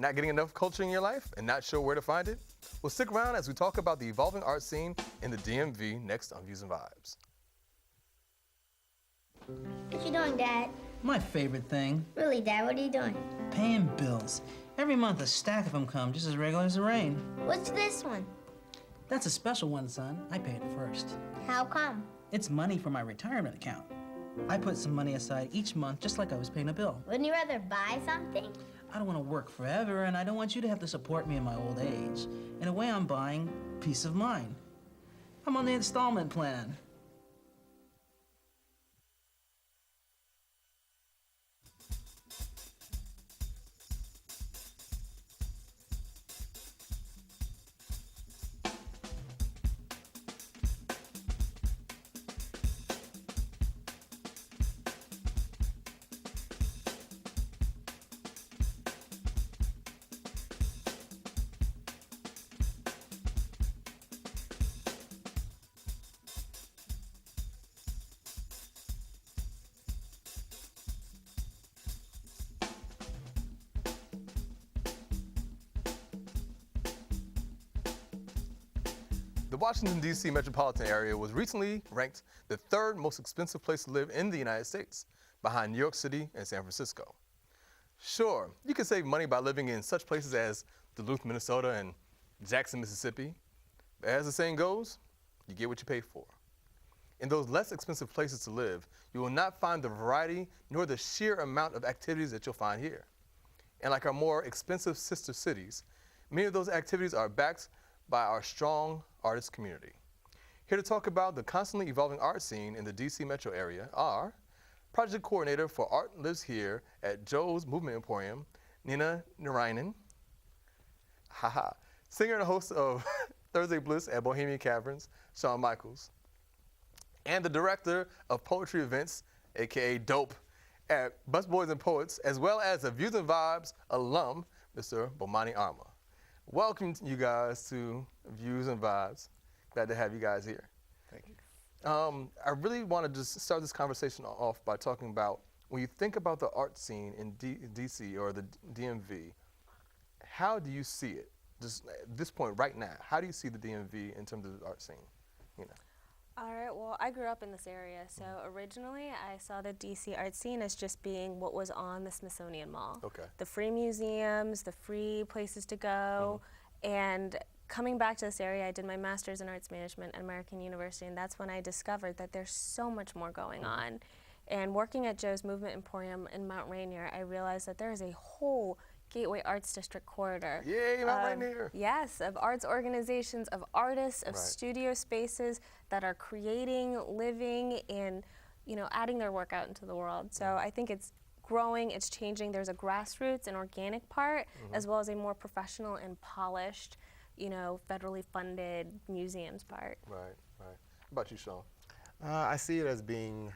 Not getting enough culture in your life and not sure where to find it? Well, stick around as we talk about the evolving art scene in the DMV next on Views and Vibes. What you doing, Dad? My favorite thing. Really, Dad, what are you doing? Paying bills. Every month a stack of them come, just as regular as the rain. What's this one? That's a special one, son. I paid it first. How come? It's money for my retirement account. I put some money aside each month, just like I was paying a bill. Wouldn't you rather buy something? I don't want to work forever, and I don't want you to have to support me in my old age. In a way, I'm buying peace of mind. I'm on the installment plan. The Washington, D.C. metropolitan area was recently ranked the third most expensive place to live in the United States, behind New York City and San Francisco. Sure, you can save money by living in such places as Duluth, Minnesota and Jackson, Mississippi, but as the saying goes, you get what you pay for. In those less expensive places to live, you will not find the variety nor the sheer amount of activities that you'll find here. And like our more expensive sister cities, many of those activities are backed by our strong artist community. Here to talk about the constantly evolving art scene in the DC metro area are Project Coordinator for Art Lives Here at Joe's Movement Emporium, Neena Narayanan, singer and host of Thursday Bliss at Bohemian Caverns, Shaun Mykals, and the Director of Poetry Events, aka Dope, at Busboys and Poets, as well as a Views and Vibes alum, Mr. Bomani Armah. Welcome you guys to Views and Vibes. Glad to have you guys here. Thank you. I really want to just start this conversation off by talking about when you think about the art scene in DC or the DMV, how do you see it? Just at this point right now, how do you see the DMV in terms of the art scene? You know. All right, well, I grew up in this area, so originally I saw the DC art scene as just being what was on the Smithsonian Mall. Okay. The free museums, the free places to go, and coming back to this area, I did my master's in arts management at American University, and that's when I discovered that there's so much more going on. And working at Joe's Movement Emporium in Mount Rainier, I realized that there is a whole Gateway Arts District corridor. Yay, Mount Rainier. Yes, of arts organizations, of artists, of studio spaces that are creating, living, and adding their work out into the world. So I think it's growing, it's changing. There's a grassroots and organic part, as well as a more professional and polished, federally funded museums part. Right. How about you, Shaun? I see it as being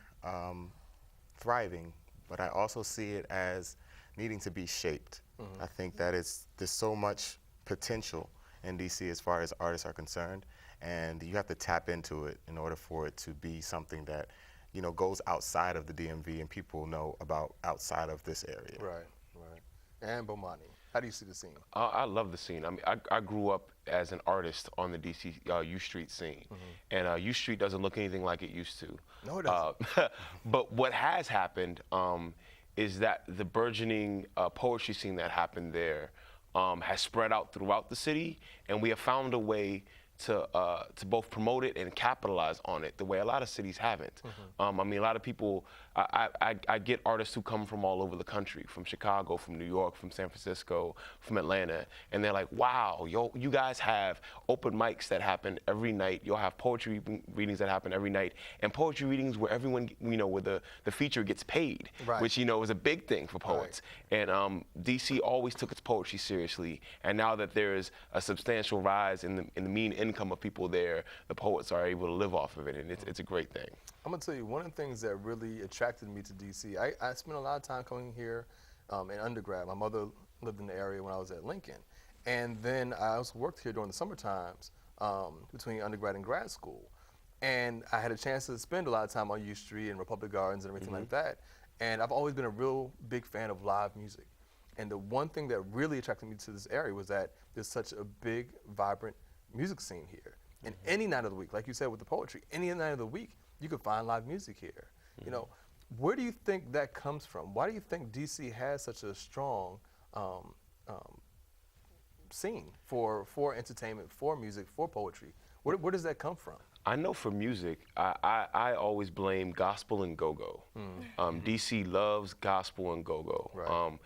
thriving, but I also see it as needing to be shaped. I think that there's so much potential in DC as far as artists are concerned, and you have to tap into it in order for it to be something that goes outside of the DMV and people know about outside of this area. Right. And Bomani, how do you see the scene? I love the scene. I mean, I grew up as an artist on the DC U Street scene, and U Street doesn't look anything like it used to. No, it doesn't. But what has happened is that the burgeoning poetry scene that happened there has spread out throughout the city, and we have found a way to both promote it and capitalize on it the way a lot of cities haven't. I mean, a lot of people, I get artists who come from all over the country, from Chicago, from New York, from San Francisco, from Atlanta, and they're like, wow, you guys have open mics that happen every night. You'll have poetry readings that happen every night, and poetry readings where everyone, where the feature gets paid, which, is a big thing for poets. And DC always took its poetry seriously, and now that there is a substantial rise in the mean income of people there, the poets are able to live off of it, and it's a great thing. I'm gonna tell you, one of the things that really attracted me to DC, I spent a lot of time coming here in undergrad. My mother lived in the area when I was at Lincoln. And then I also worked here during the summer times between undergrad and grad school. And I had a chance to spend a lot of time on U Street and Republic Gardens and everything like that. And I've always been a real big fan of live music. And the one thing that really attracted me to this area was that there's such a big, vibrant music scene here. And any night of the week, like you said with the poetry, any night of the week, you could find live music here. You know, where do you think that comes from? Why do you think DC has such a strong scene for entertainment, for music, for poetry? Where does that come from? I know for music, I always blame gospel and go-go. DC loves gospel and go-go. Right.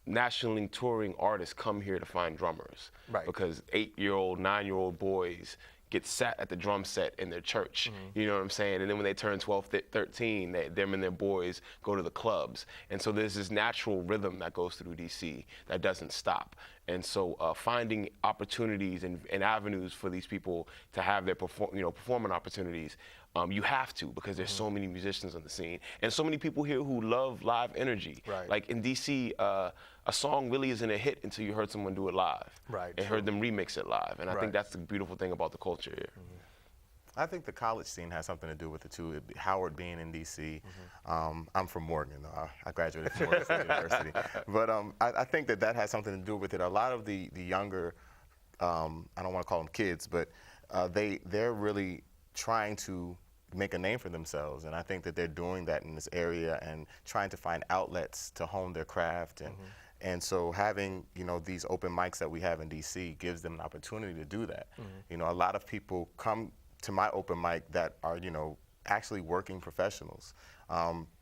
Nationally touring artists come here to find drummers. Right. Because 8-year-old, 9-year-old boys get sat at the drum set in their church, you know what I'm saying? And then when they turn 12, 13, them and their boys go to the clubs. And so there's this natural rhythm that goes through DC that doesn't stop. And so finding opportunities and avenues for these people to have their performing opportunities, you have to, because there's so many musicians on the scene and so many people here who love live energy. Right. Like in DC, a song really isn't a hit until you heard someone do it live. Right, And heard them remix it live. And I Right. think that's the beautiful thing about the culture here. I think the college scene has something to do with it too. Howard being in DC, I'm from Morgan. I graduated from Morgan State University, but I think that has something to do with it. A lot of the younger, I don't want to call them kids, but they're really trying to make a name for themselves, and I think that they're doing that in this area and trying to find outlets to hone their craft and so having, these open mics that we have in DC gives them an opportunity to do that. A lot of people come to my open mic that are, actually working professionals,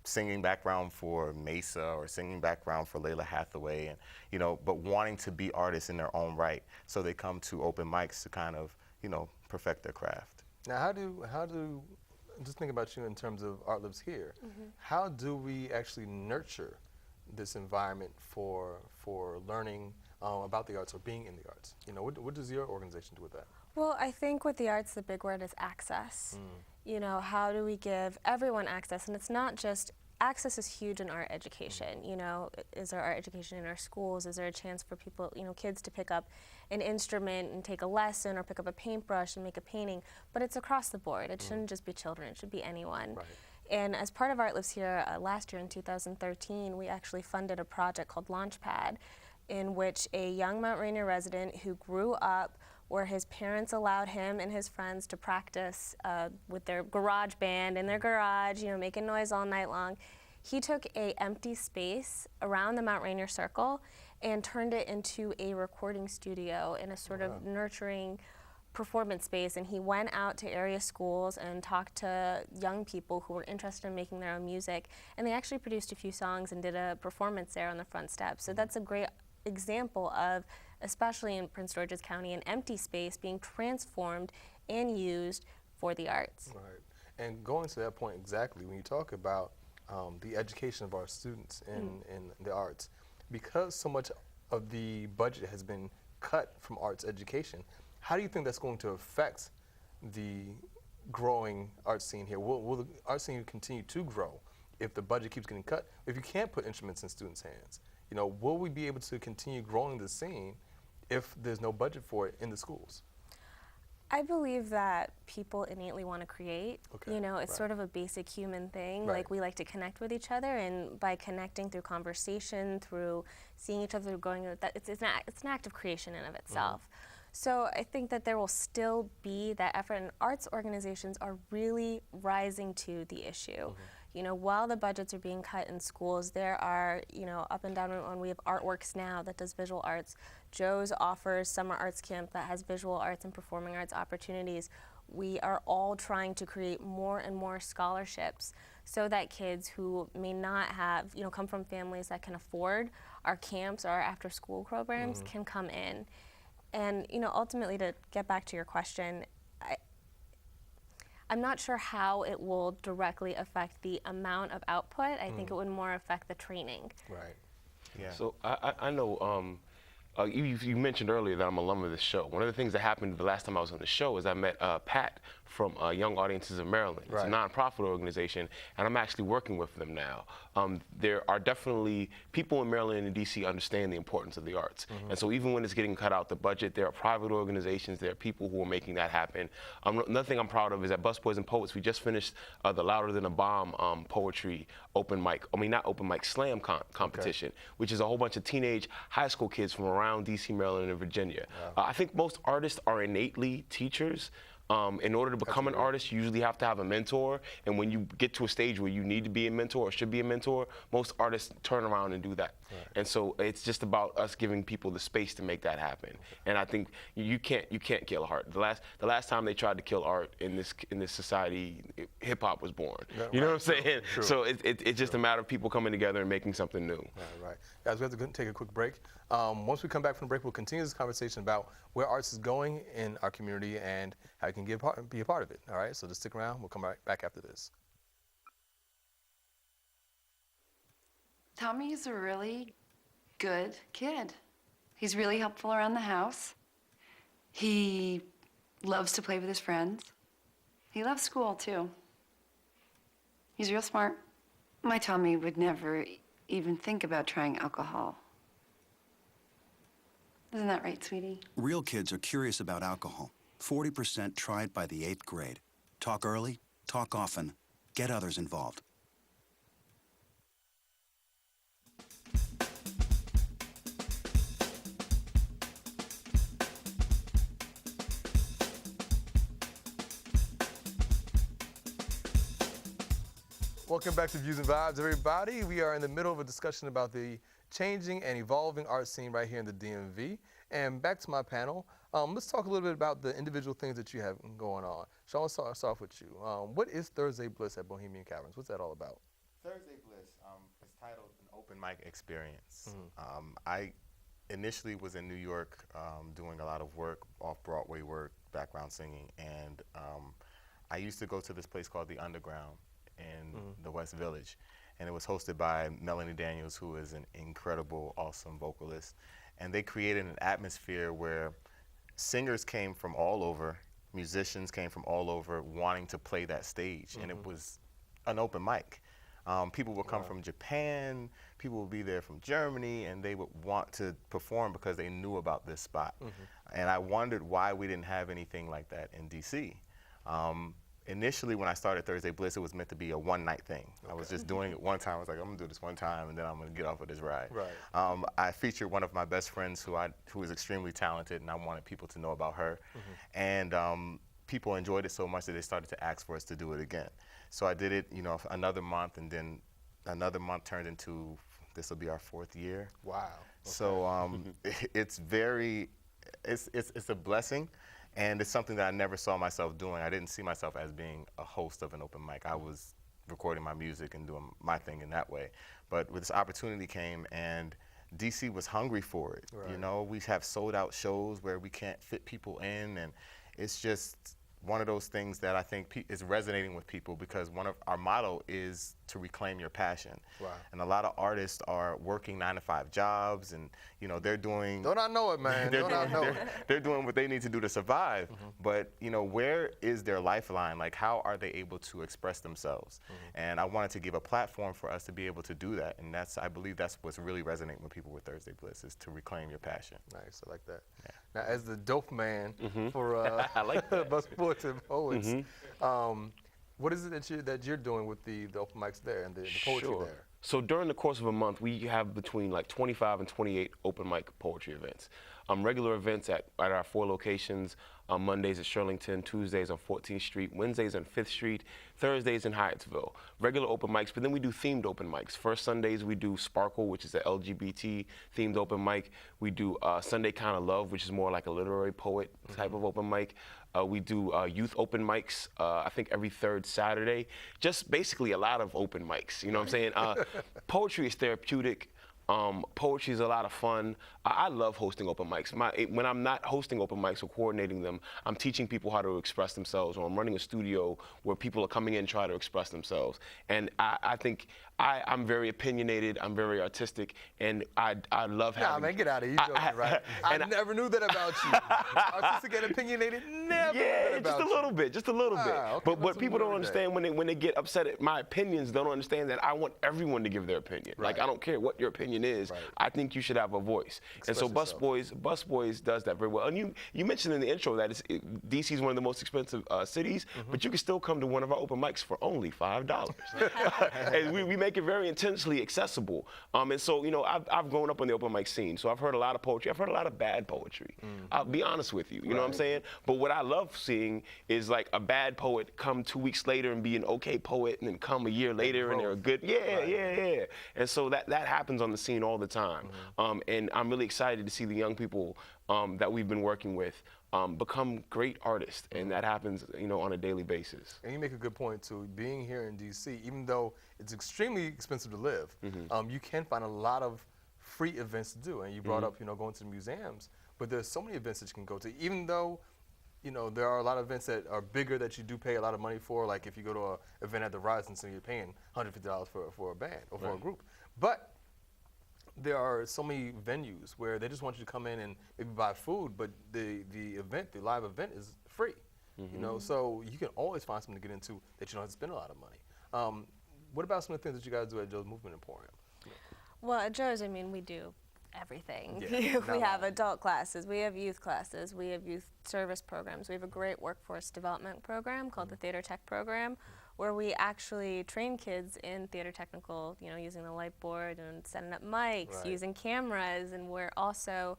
singing background for Mesa or singing background for Layla Hathaway, and but wanting to be artists in their own right. So they come to open mics to kind of, perfect their craft. Now, how do just think about you in terms of Art Lives Here. How do we actually nurture this environment for learning about the arts or being in the arts? What does your organization do with that? Well, I think with the arts, the big word is access. How do we give everyone access? And it's not just, access is huge in art education. Is there art education in our schools? Is there a chance for people, kids to pick up an instrument and take a lesson or pick up a paintbrush and make a painting? But it's across the board. It shouldn't just be children, it should be anyone. Right. And as part of Art Lives Here, last year in 2013, we actually funded a project called Launchpad, in which a young Mount Rainier resident who grew up where his parents allowed him and his friends to practice with their garage band in their garage, making noise all night long. He took an empty space around the Mount Rainier Circle and turned it into a recording studio in a sort of nurturing performance space. And he went out to area schools and talked to young people who were interested in making their own music. And they actually produced a few songs and did a performance there on the front steps. So that's a great example of, especially in Prince George's County, an empty space being transformed and used for the arts. Right. And going to that point exactly, when you talk about the education of our students in the arts, because so much of the budget has been cut from arts education, how do you think that's going to affect the growing art scene here? Will the art scene continue to grow if the budget keeps getting cut? If you can't put instruments in students' hands, will we be able to continue growing the scene if there's no budget for it in the schools? I believe that people innately want to create. Okay, It's sort of a basic human thing. Right. Like, we like to connect with each other, and by connecting through conversation, through seeing each other going, it's an act of creation in and of itself. So I think that there will still be that effort, and arts organizations are really rising to the issue. While the budgets are being cut in schools, there are, up and down Route 1, we have Artworks Now that does visual arts. Joe's offers summer arts camp that has visual arts and performing arts opportunities. We are all trying to create more and more scholarships so that kids who may not have, come from families that can afford our camps or our after-school programs can come in. And, ultimately, to get back to your question, I'm not sure how it will directly affect the amount of output. I think it would more affect the training. Right. Yeah. So I know you mentioned earlier that I'm an alum of this show. One of the things that happened the last time I was on the show is I met Pat from Young Audiences of Maryland. It's a nonprofit organization, and I'm actually working with them now. There are definitely people in Maryland and DC understand the importance of the arts. And so even when it's getting cut out the budget, there are private organizations, there are people who are making that happen. Another thing I'm proud of is at Busboys and Poets, we just finished the Louder Than a Bomb poetry open mic, not open mic, slam competition, which is a whole bunch of teenage high school kids from around DC, Maryland, and Virginia. I think most artists are innately teachers. In order to become an artist, you usually have to have a mentor. And when you get to a stage where you need to be a mentor or should be a mentor, most artists turn around and do that. And so it's just about us giving people the space to make that happen. And I think you can't kill art. The last time they tried to kill art in this society, hip hop was born. You know what I'm saying? So it's just a matter of people coming together and making something new. Right. Guys, we have to take a quick break. Once we come back from the break, we'll continue this conversation about where arts is going in our community and how you can be a part of it. All right, so just stick around. We'll come right back after this. Tommy's a really good kid. He's really helpful around the house. He loves to play with his friends. He loves school, too. He's real smart. My Tommy would never even think about trying alcohol. Isn't that right, sweetie? Real kids are curious about alcohol. 40% tried by the 8th grade. Talk early, talk often, get others involved. Welcome back to Views and Vibes, everybody. We are in the middle of a discussion about the changing and evolving art scene right here in the DMV. And back to my panel, let's talk a little bit about the individual things that you have going on. Shaun, let's start off with you. What is Thursday Bliss at Bohemian Caverns? What's that all about? Thursday Bliss is titled An Open Mic Experience. I initially was in New York doing a lot of work, off-Broadway work, background singing, and I used to go to this place called The Underground in the West Village, and it was hosted by Melanie Daniels, who is an incredible, awesome vocalist. And they created an atmosphere where singers came from all over, musicians came from all over wanting to play that stage, and it was an open mic. People would come from Japan, people would be there from Germany, and they would want to perform because they knew about this spot. And I wondered why we didn't have anything like that in DC. Initially, when I started Thursday Bliss, it was meant to be a one-night thing. I was just doing it one time. I was like, I'm gonna do this one time, and then I'm gonna get off of this ride. I featured one of my best friends who is extremely talented, and I wanted people to know about her. And people enjoyed it so much that they started to ask for us to do it again. So I did it, another month, and then another month turned into, this will be our 4th year. Wow. So it's a blessing. And it's something that I never saw myself doing. I didn't see myself as being a host of an open mic. I was recording my music and doing my thing in that way. But this opportunity came, and DC was hungry for it. We have sold out shows where we can't fit people in, and it's just one of those things that I think is resonating with people, because one of our motto is to reclaim your passion. And a lot of artists are working 9-to-5 jobs, and they're doing. Don't I know it, man? They're doing what they need to do to survive. But where is their lifeline? Like, how are they able to express themselves? And I wanted to give a platform for us to be able to do that, and I believe that's what's really resonating with people with Thursday Bliss, is to reclaim your passion. Nice, I like that. Now, as the dope man for I like that. Busboys and Poets, what is it that you're doing with the open mics there and the poetry there? So during the course of a month, we have between like 25 and 28 open mic poetry events. Regular events at our 4 locations. Mondays at Shirlington, Tuesdays on 14th Street, Wednesdays on 5th Street, Thursdays in Hyattsville. Regular open mics, but then we do themed open mics. First Sundays we do Sparkle, which is an LGBT themed open mic. We do Sunday Kind of Love, which is more like a literary poet type of open mic. We do youth open mics, I think every 3rd Saturday. Just basically a lot of open mics, you know what I'm saying? Poetry is therapeutic. Poetry is a lot of fun. I love hosting open mics. When I'm not hosting open mics or coordinating them, I'm teaching people how to express themselves, or I'm running a studio where people are coming in and trying to express themselves. And I think I'm very opinionated, I'm very artistic, and I love having. Nah, man, get out of here. You joking, right? I never knew that about you. Artistic and opinionated, never knew that about just a little bit, just a little bit. Okay, But what people don't understand when they get upset at my opinions, they don't understand that I want everyone to give their opinion. Like, I don't care what your opinion is. I think you should have a voice. And so Busboys does that very well. And you mentioned in the intro that DC is one of the most expensive cities, but you can still come to one of our open mics for only $5. And we make it very intentionally accessible. And so, you know, I've grown up on the open mic scene, so I've heard a lot of poetry. I've heard a lot of bad poetry. I'll be honest with you, you know what I'm saying? But what I love seeing is like a bad poet come 2 weeks later and be an okay poet, and then come a year later and they're a good, yeah. And so that happens on the scene all the time. And I'm really excited to see the young people that we've been working with become great artists, and that happens, you know, on a daily basis. And you make a good point too. Being here in DC, even though it's extremely expensive to live, you can find a lot of free events to do. And you brought up, you know, going to the museums, but there's so many events that you can go to. Even though, you know, there are a lot of events that are bigger that you do pay a lot of money for. Like if you go to an event at the Rising Sun, you're paying $150 for a band or for a group. But there are so many venues where they just want you to come in and maybe buy food, but the live event is free. You know, so you can always find something to get into that you don't have to spend a lot of money. What about some of the things that you guys do at Joe's Movement Emporium? Well, at Joe's, I mean, we do everything. Yeah, we have adult classes, we have youth classes, we have youth service programs. We have a great workforce development program called the Theater Tech program, where we actually train kids in theater technical, you know, using the light board and setting up mics, using cameras, and we're also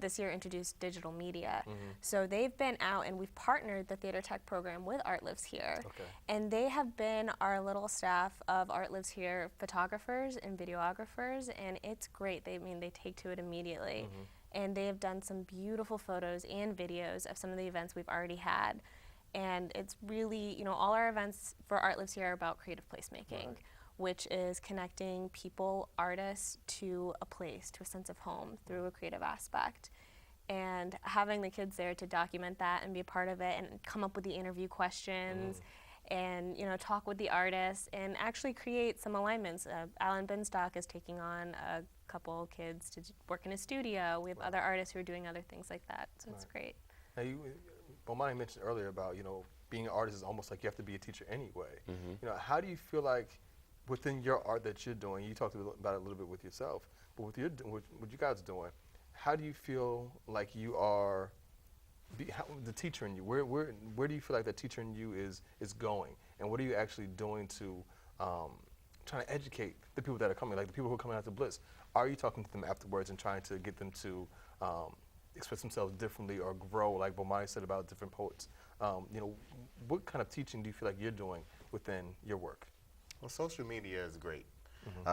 this year introduced digital media. So they've been out, and we've partnered the Theater Tech program with Art Lives Here. And they have been our little staff of Art Lives Here photographers and videographers, and it's great. They take to it immediately. And they have done some beautiful photos and videos of some of the events we've already had. And it's really, you know, all our events for Art Lives Here are about creative placemaking, which is connecting people, artists, to a place, to a sense of home through a creative aspect. And having the kids there to document that and be a part of it and come up with the interview questions and, you know, talk with the artists and actually create some alignments. Alan Binstock is taking on a couple kids to work in a studio. We have other artists who are doing other things like that, so it's great. Now Bomani mentioned earlier about, you know, being an artist is almost like you have to be a teacher anyway. You know, how do you feel like within your art that you're doing, you talked about it a little bit with yourself, but with what you guys are doing, how do you feel like you are the teacher in you? Where do you feel like the teacher in you is going, and what are you actually doing to trying to educate the people that are coming, like the people who are coming out to Blitz? Are you talking to them afterwards and trying to get them to express themselves differently or grow, like Bomani said about different poets? You know, what kind of teaching do you feel like you're doing within your work? Well, social media is great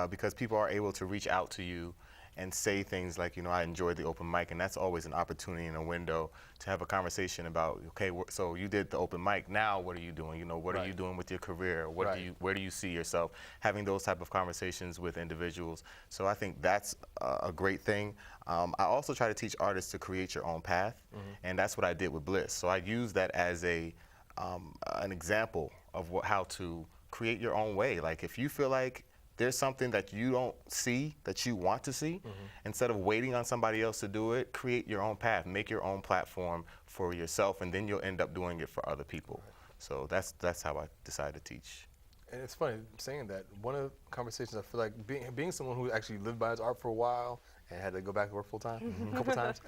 because people are able to reach out to you and say things like, you know, I enjoyed the open mic, and that's always an opportunity and a window to have a conversation about, okay, so you did the open mic, now what are you doing? You know, what are you doing with your career? Where do you see yourself? Having those type of conversations with individuals. So I think that's a great thing. I also try to teach artists to create your own path, and that's what I did with Bliss. So I use that as an example of how to create your own way. Like if you feel like there's something that you don't see that you want to see, instead of waiting on somebody else to do it, create your own path, make your own platform for yourself, and then you'll end up doing it for other people. So that's how I decided to teach. And it's funny saying that. One of the conversations I feel like being someone who actually lived by his art for a while and had to go back to work full time a couple times,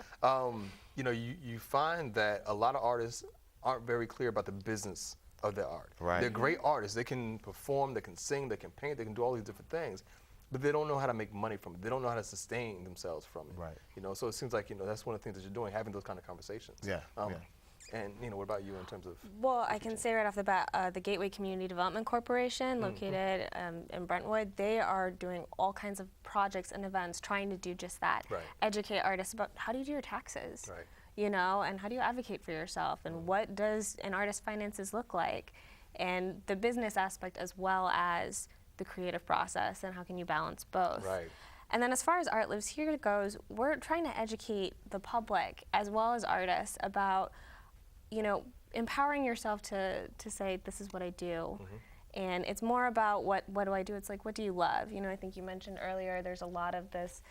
you know, you find that a lot of artists aren't very clear about the business of their art. They're great artists. They can perform, they can sing, they can paint, they can do all these different things, but they don't know how to make money from it. They don't know how to sustain themselves from it. You know, so it seems like, you know, that's one of the things that you're doing, having those kind of conversations. And Neena, what about you in terms of? Well, I can say right off the bat, the Gateway Community Development Corporation, located in Brentwood, they are doing all kinds of projects and events trying to do just that. Educate artists about how do you do your taxes? You know, and how do you advocate for yourself, and what does an artist's finances look like, and the business aspect as well as the creative process, and how can you balance both. And then as far as Art Lives Here goes, we're trying to educate the public as well as artists about, you know, empowering yourself to say, this is what I do, And it's more about what do I do? It's like, what do you love? You know, I think you mentioned earlier, there's a lot of this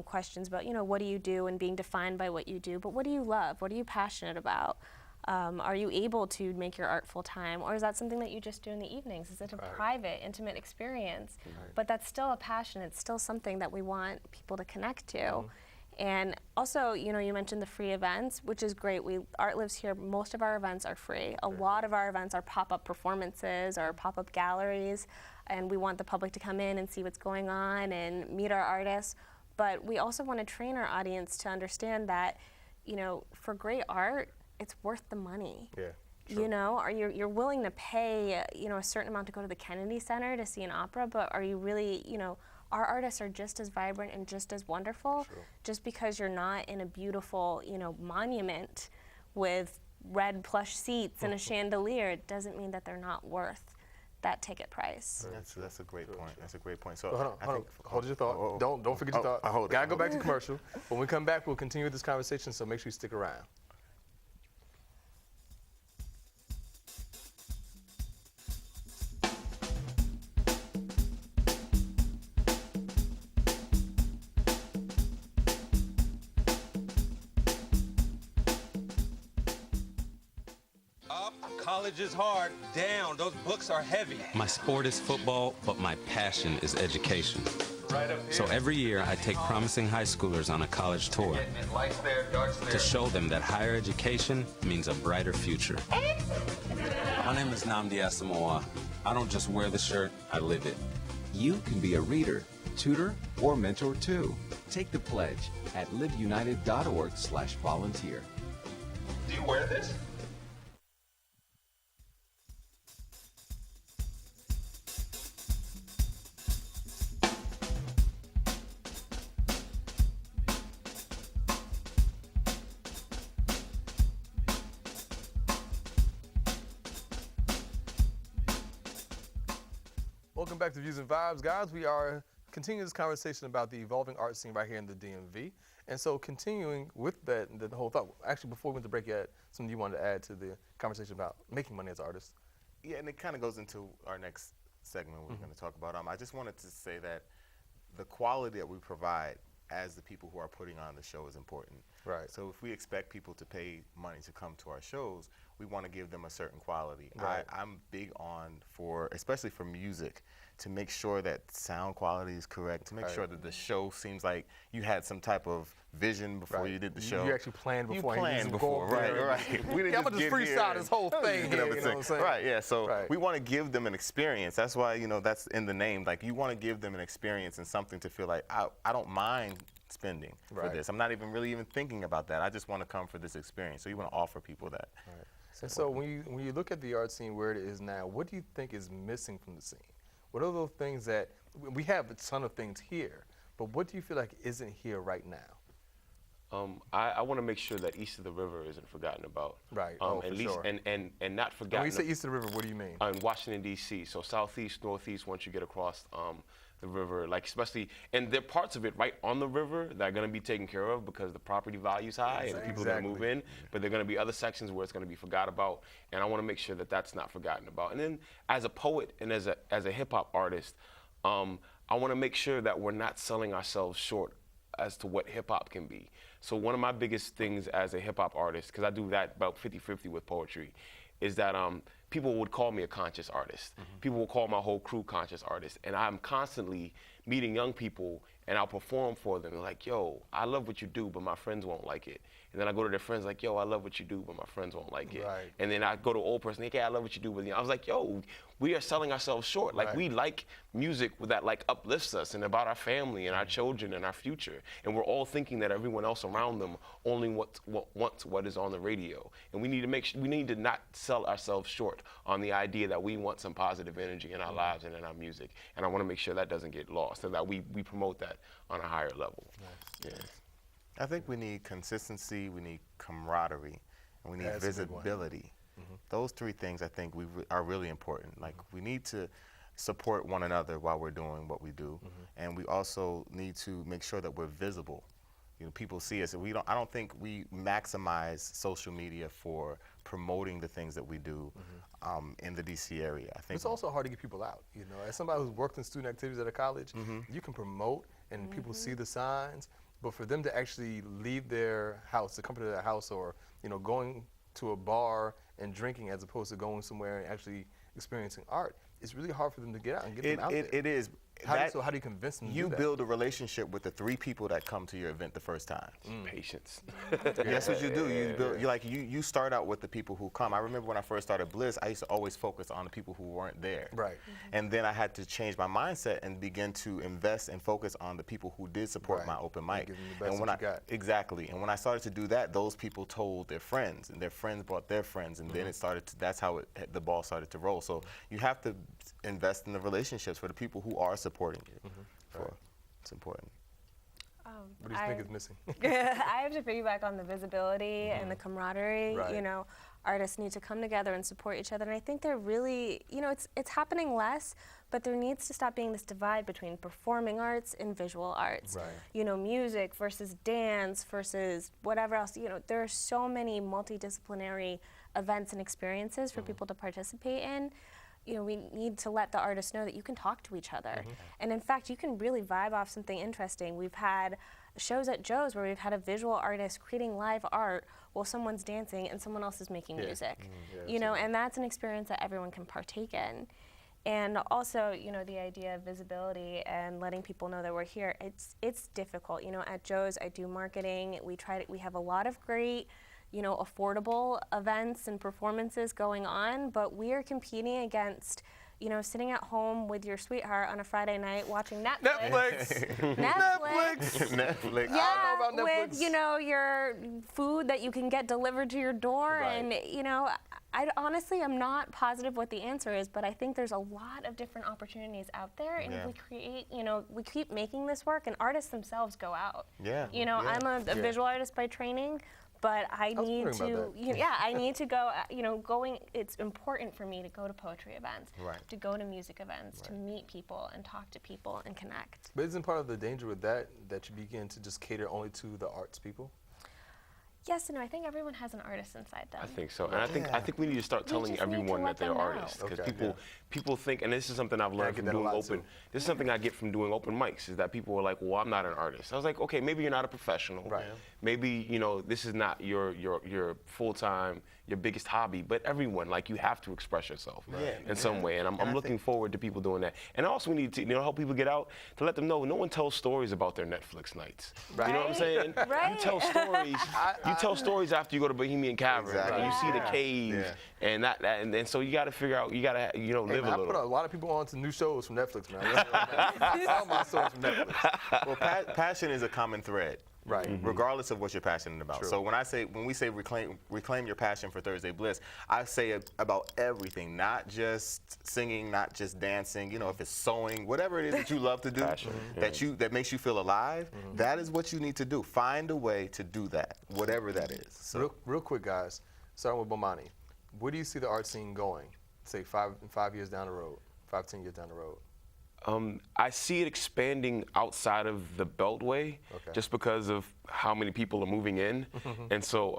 questions about, you know, what do you do and being defined by what you do, but what do you love? What are you passionate about? Are you able to make your art full time, or is that something that you just do in the evenings? Is it a private, intimate experience? But that's still a passion. It's still something that we want people to connect to. And also, you know, you mentioned the free events, which is great. Art Lives Here, most of our events are free. A lot of our events are pop-up performances or pop-up galleries, and we want the public to come in and see what's going on and meet our artists. But we also want to train our audience to understand that, you know, for great art, it's worth the money. Yeah. You know, you're willing to pay, you know, a certain amount to go to the Kennedy Center to see an opera, but are you really, you know, our artists are just as vibrant and just as wonderful. Just because you're not in a beautiful, you know, monument with red plush seats and a chandelier, it doesn't mean that they're not worth that ticket price. That's a great point. That's a great point. So Hold on. Hold your thought. Don't forget your thought. Gotta go back to commercial. When we come back, we'll continue this conversation, so make sure you stick around. College is hard. Down. Those books are heavy. My sport is football, but my passion is education. Right up here. So every year I take promising high schoolers on a college tour to show them that higher education means a brighter future. My name is Nnamdi Asamoah. I don't just wear the shirt, I live it. You can be a reader, tutor, or mentor too. Take the pledge at liveunited.org/volunteer. Do you wear this? Welcome back to Views and Vibes, guys. We are continuing this conversation about the evolving art scene right here in the DMV. And so continuing with that, the whole thought, actually before we went to break, you had something you wanted to add to the conversation about making money as artists. Yeah, and it kind of goes into our next segment we're going to talk about. I just wanted to say that the quality that we provide as the people who are putting on the show is important. Right. So if we expect people to pay money to come to our shows, we want to give them a certain quality. Right. I'm big on, especially for music, to make sure that sound quality is correct, to make sure that the show seems like you had some type of vision before you did the show. You actually planned before. You planned before, right. We didn't I'm going to just freestyle this whole thing here, you know what I'm saying? Right, yeah, so we want to give them an experience. That's why, you know, that's in the name. Like, you want to give them an experience and something to feel like, I don't mind spending for this. I'm not really thinking about that. I just want to come for this experience. So you want to offer people that. Right. And so when you look at the art scene where it is now, what do you think is missing from the scene? What are those things that, we have a ton of things here, but what do you feel like isn't here right now? I want to make sure that east of the river isn't forgotten about. Right, at least, sure. and not forgotten. When you say east of the river, what do you mean? In Washington, D.C., so southeast, northeast, once you get across the river, like especially, and there are parts of it right on the river that are going to be taken care of because the property value is high and people are going to move in, but there are going to be other sections where it's going to be forgot about, and I want to make sure that that's not forgotten about. And then as a poet and as a hip-hop artist, I want to make sure that we're not selling ourselves short as to what hip-hop can be. So one of my biggest things as a hip-hop artist, because I do that about 50-50 with poetry, is that people would call me a conscious artist. People will call my whole crew conscious artists. And I'm constantly meeting young people and I'll perform for them. They're like, yo, I love what you do, but my friends won't like it. And then I go to their friends like, yo, I love what you do, but my friends won't like it. Right. And then I go to an old person, hey, I love what you do, but I was like, yo, we are selling ourselves short. Like we like music that like uplifts us and about our family and our children and our future. And we're all thinking that everyone else around them only wants what is on the radio. And we need to we need to not sell ourselves short on the idea that we want some positive energy in our lives and in our music. And I want to make sure that doesn't get lost and that we promote that on a higher level. Nice. Yeah. I think we need consistency, we need camaraderie, and we need visibility. Those three things I think are really important. Like we need to support one another while we're doing what we do, and we also need to make sure that we're visible. people see us. And I don't think we maximize social media for promoting the things that we do in the DC area. I think it's also hard to get people out. As somebody who's worked in student activities at a college, you can promote and people see the signs, but for them to actually leave their house, to come to their house, or going to a bar and drinking as opposed to going somewhere and actually experiencing art, it's really hard for them to get out and get them out there. It is. So how do you convince them to You do that? build a relationship with the 3 people that come to your event the first time. Patience. That's what you do. You start out with the people who come. I remember when I first started Bliss, I used to always focus on the people who weren't there. Right. And then I had to change my mindset and begin to invest and focus on the people who did support my open mic. Give them the best that you got. Exactly. And when I started to do that, those people told their friends, and their friends brought their friends, and then that's how the ball started to roll. So you have to invest in the relationships for the people who are supporting you. It's important. What do you think is missing? I have to piggyback on the visibility and the camaraderie. Right. Artists need to come together and support each other, and I think they're really, it's happening less, but there needs to stop being this divide between performing arts and visual arts. Right. Music versus dance versus whatever else. There are so many multidisciplinary events and experiences for people to participate in. We need to let the artists know that you can talk to each other. And in fact, you can really vibe off something interesting. We've had shows at Joe's where we've had a visual artist creating live art while someone's dancing and someone else is making music. And that's an experience that everyone can partake in. And also, the idea of visibility and letting people know that we're here, it's difficult. At Joe's, I do marketing. We have a lot of great affordable events and performances going on, but we are competing against, sitting at home with your sweetheart on a Friday night watching Netflix. Netflix. Yeah, I don't know about Netflix. with, your food that you can get delivered to your door. And, I honestly am not positive what the answer is, but I think there's a lot of different opportunities out there. And if we create, we keep making this work, and artists themselves go out. I'm a visual artist by training. But I need to, I need to go, it's important for me to go to poetry events, to go to music events, to meet people and talk to people and connect. But isn't part of the danger with that you begin to just cater only to the arts people? Yes and no. I think everyone has an artist inside them. I think so, and I think we need to start telling everyone that they're artists, because people think, and this is something I've learned from doing open. This is something I get from doing open mics, is that people are like, "Well, I'm not an artist." I was like, "Okay, maybe you're not a professional. Maybe this is not your full-time, your biggest hobby. But everyone, you have to express yourself in some way." And I'm looking forward to people doing that. And also, we need to help people get out, to let them know no one tells stories about their Netflix nights. You know what I'm saying? You tell stories. You tell stories after you go to Bohemian Cavern, and you see the cave, and so you got to figure out, you got to live a little. I put a lot of people on to new shows from Netflix, man. All my shows from Netflix. Well, passion is a common thread. Regardless of what you're passionate about. So when we say reclaim your passion for Thursday Bliss, I say it about everything, not just singing, not just dancing. If it's sewing, whatever it is that you love to do, that makes you feel alive, that is what you need to do. Find a way to do that, whatever that is. So real quick, guys, starting with Bomani, where do you see the art scene going? Say 5 years down the road, 5-10 years down the road. I see it expanding outside of the Beltway, just because of how many people are moving in. And so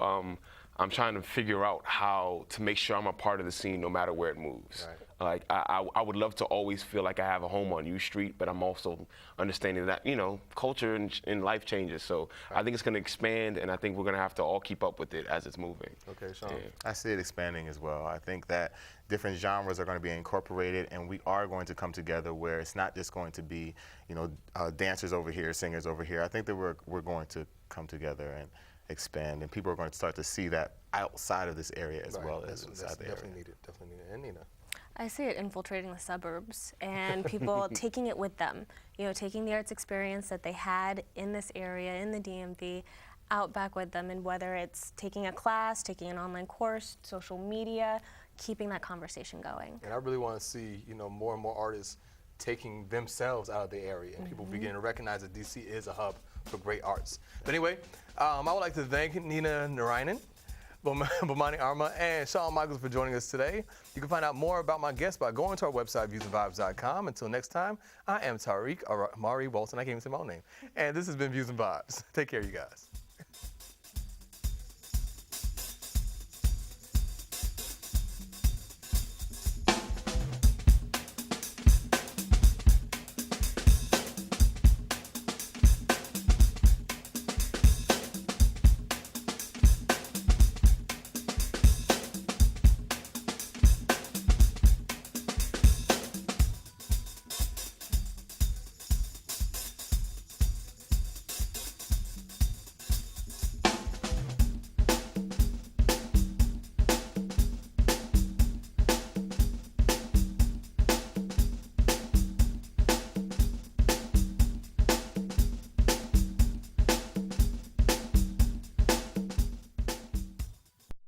I'm trying to figure out how to make sure I'm a part of the scene no matter where it moves. I would love to always feel like I have a home on U Street, but I'm also understanding that, culture and life changes. So I think it's going to expand, and I think we're going to have to all keep up with it as it's moving. Okay, Shaun. I see it expanding as well. I think that different genres are going to be incorporated, and we are going to come together where it's not just going to be, dancers over here, singers over here. I think that we're going to come together and expand, and people are going to start to see that outside of this area as well as inside the area. Definitely needed. And Neena? I see it infiltrating the suburbs and people taking it with them. Taking the arts experience that they had in this area, in the DMV, out back with them, and whether it's taking a class, taking an online course, social media, keeping that conversation going. And I really want to see, more and more artists taking themselves out of the area, and people beginning to recognize that DC is a hub for great arts. But anyway, I would like to thank Neena Narayanan, Bomani Armah and Shaun Mykals for joining us today. You can find out more about my guests by going to our website, viewsandvibes.com. Until next time, I am Tariiq, Omari, Walton. I can't even say my own name. And this has been Views and Vibes. Take care, you guys.